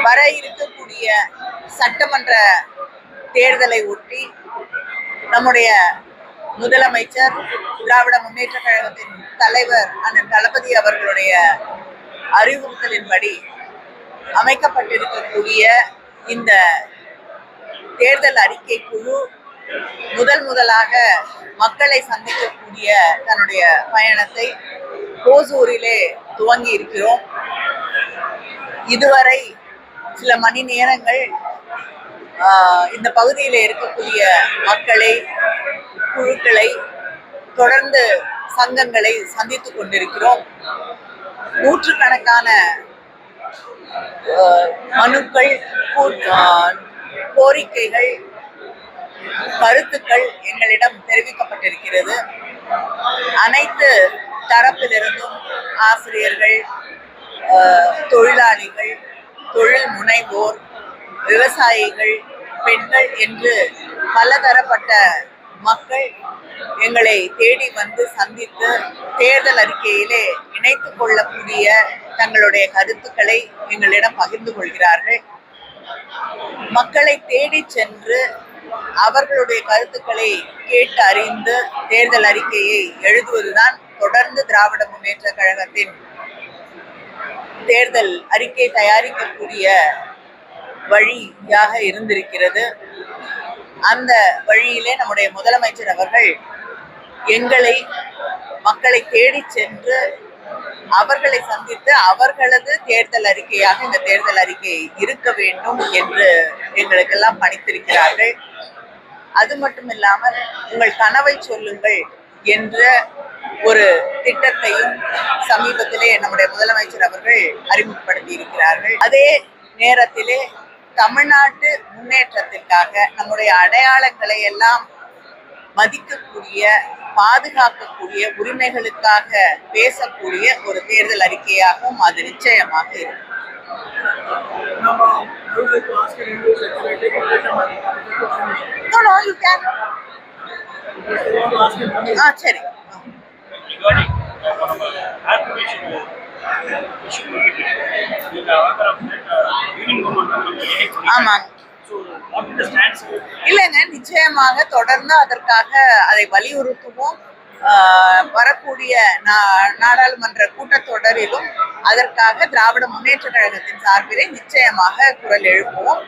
வர இருக்கக்கூடிய சட்டமன்ற தேர்தலை ஒட்டி நம்முடைய முதலமைச்சர் திராவிட முன்னேற்ற கழகத்தின் தலைவர் அண்ணன் தளபதி அவர்களுடைய அறிவுறுத்தலின்படி அமைக்கப்பட்டிருக்கக்கூடிய இந்த தேர்தல் அறிக்கை குழு முதலாக மக்களை சந்திக்கக்கூடிய தன்னுடைய பயணத்தை ஓசூரிலே துவங்கி இருக்கிறோம். இதுவரை சில மணி நேரங்கள் இந்த பகுதியில் இருக்கக்கூடிய மக்களை, குழுக்களை, தொடர்ந்து சங்கங்களை சந்தித்துக் கொண்டிருக்கிறோம். நூற்றுக்கணக்கான மனுக்கள், கோரிக்கைகள், கருத்துக்கள் எங்களிடம் தெரிவிக்கப்பட்டிருக்கிறது. அனைத்து தரப்பிலிருந்தும் ஆசிரியர்கள், தொழிலாளிகள், தொழில் முனைவோர், விவசாயிகள், பெண்கள் என்று பலதரப்பட்ட மக்கள் எங்களை தேடி வந்து சந்தித்து தேர்தல் அறிக்கையிலே இணைத்துக் கொள்ளக்கூடிய தங்களுடைய கருத்துக்களை எங்களிடம் பகிர்ந்து கொள்கிறார்கள். மக்களை தேடி சென்று அவர்களுடைய கருத்துக்களை கேட்டு அறிந்து தேர்தல் அறிக்கையை எழுதுவதுதான் தொடர்ந்து திராவிட முன்னேற்ற கழகத்தின் தேர்தல் அறிக்கை தயாரிக்கக்கூடிய வழியாக இருந்திருக்கிறது. அந்த வழியிலே நம்முடைய முதலமைச்சர் அவர்கள் மக்களை தேடி சென்று அவர்களை சந்தித்து அவர்களது தேர்தல் அறிக்கையாக இந்த தேர்தல் அறிக்கை இருக்க வேண்டும் என்று எங்களுக்கெல்லாம் பணித்திருக்கிறார்கள். அது மட்டும் இல்லாமல் உங்கள் கனவை சொல்லுங்கள் என்ற ஒரு திட்டத்தையும் சமீபத்திலே நம்முடைய முதலமைச்சர் அவர்கள் அறிமுகப்படுத்தி இருக்கிறார்கள். அதே நேரத்திலே தமிழ்நாட்டு முன்னேற்றத்திற்காக நம்முடைய அடையாளங்களை எல்லாம் மதிக்கக்கூடிய, பாதுகாக்கக்கூடிய, உரிமைகளுக்காக பேசக்கூடிய ஒரு தேர்தல் அறிக்கையாகவும் அது நிச்சயமாக இருக்கும். சரி. ஆமாங்க. இல்லைங்க, நிச்சயமாக தொடர்ந்து அதற்காக அதை வலியுறுத்துவோம். வரக்கூடிய நாடாளுமன்ற கூட்டத்தொடரிலும் அதற்காக திராவிட முன்னேற்ற கழகத்தின் சார்பிலே நிச்சயமாக குரல் எழுப்புவோம்.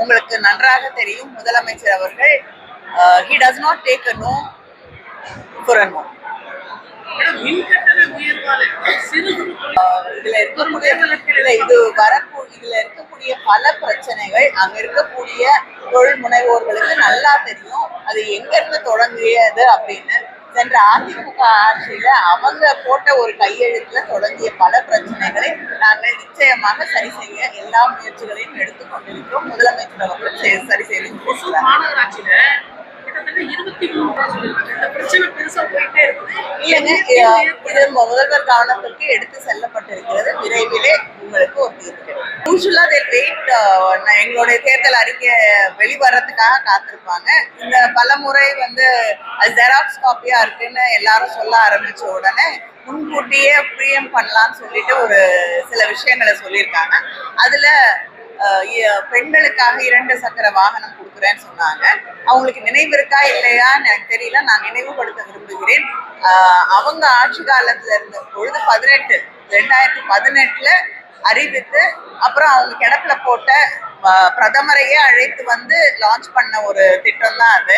உங்களுக்கு நன்றாக தெரியும், முதலமைச்சர் அவர்கள் he does not take a no for a no. இதுல இருக்கக்கூடிய பல பிரச்சனைகள் அங்க இருக்கக்கூடிய தொழில் முனைவோர்களுக்கு நல்லா தெரியும். அது எங்க இருந்து தொடங்கியது அப்படின்னு. சென்ற அதிமுக ஆட்சியில அவங்க போட்ட ஒரு கையெழுத்துல தொடங்கிய பல பிரச்சனைகளை நாங்கள் நிச்சயமாக சரி செய்ய எல்லா முயற்சிகளையும் எடுத்துக்கொண்டிருக்கிறோம். முதலமைச்சர் அவர்கள் சரி செய்து முதல்வர் கவனத்திற்கு எடுத்து செல்லப்பட்டிருக்கிறது. விரைவிலே உங்களுக்கு ஒரு தீர்வு. யூசுவலா எங்களுடைய தேர்தல் அறிக்கை வெளிவரத்துக்காக காத்திருப்பாங்க. இந்த பலமுறை அது ஜெராக்ஸ் காப்பியா இருக்குன்னு எல்லாரும் சொல்ல ஆரம்பிச்ச உடனே முன்கூட்டியே பிரியம் பண்ணலாம்னு சொல்லிட்டு ஒரு சில விஷயங்களை சொல்லியிருக்காங்க. அதுல பெண்களுக்காக 2 சக்கர வாகனம் கொடுக்குறேன்னு சொன்னாங்க. அவங்களுக்கு நினைவு இருக்கா இல்லையான்னு எனக்கு தெரியல. நான் நினைவுபடுத்த விரும்புகிறேன். அவங்க ஆட்சி காலத்துல இருந்த பொழுது 2018 அறிவித்து அப்புறம் அவங்க கிடப்புல போட்ட பிரதமரையே அழைத்து வந்து லான்ச் பண்ண ஒரு திட்டம் தான் அது.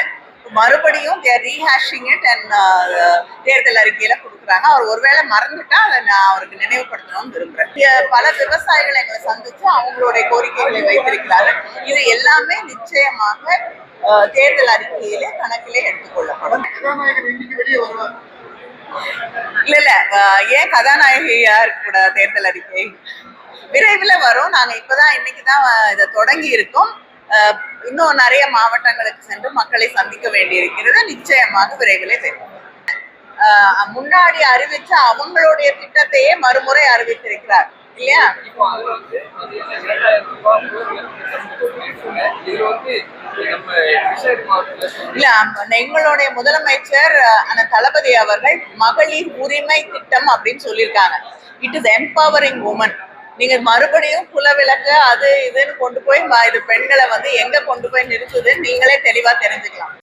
மறுபடியும் ரீஹேஷிங் இட் அண்ட் தேர்தல் அறிக்கையில கொடுக்குறாங்க. அவர் ஒருவேளை மறந்துட்டா அதை நான் அவருக்கு நினைவுபடுத்தணும்னு விரும்புறேன். பல விவசாயிகளை எங்களை சந்திச்சு அவங்களுடைய கோரிக்கைகளை வைத்திருக்கிறார்கள். இது எல்லாமே நிச்சயமாக தேர்தல் அறிக்கையிலே கணக்கிலே எடுத்துக்கொள்ளப்படும். இல்ல ஏன் கதாநாயகியா இருக்கக்கூடாது? தேர்தல் அறிக்கை விரைவில் வரும். நாங்க இன்னைக்குதான் இதை தொடங்கி இருக்கோம். இன்னும் நிறைய மாவட்டங்களுக்கு சென்று மக்களை சந்திக்க வேண்டியிருக்கிறது. நிச்சயமாக விரைவிலே தெரியும். முன்னாடி அறிவிச்ச அவங்களுடைய திட்டத்தையே மறுமுறை அறிவித்திருக்கிறார் இல்லையா? இல்ல, எங்களுடைய முதலமைச்சர் அந்த தளபதி அவர்கள் மகளிர் உரிமை திட்டம் அப்படின்னு சொல்லியிருக்காங்க. It is empowering women. நீங்க மறுபடியும் குலவிளக்கு அது இதுன்னு கொண்டு போய் இது பெண்களை வந்து எங்க கொண்டு போய் நிறுத்துதுன்னு நீங்களே தெளிவா தெரிஞ்சுக்கலாம்.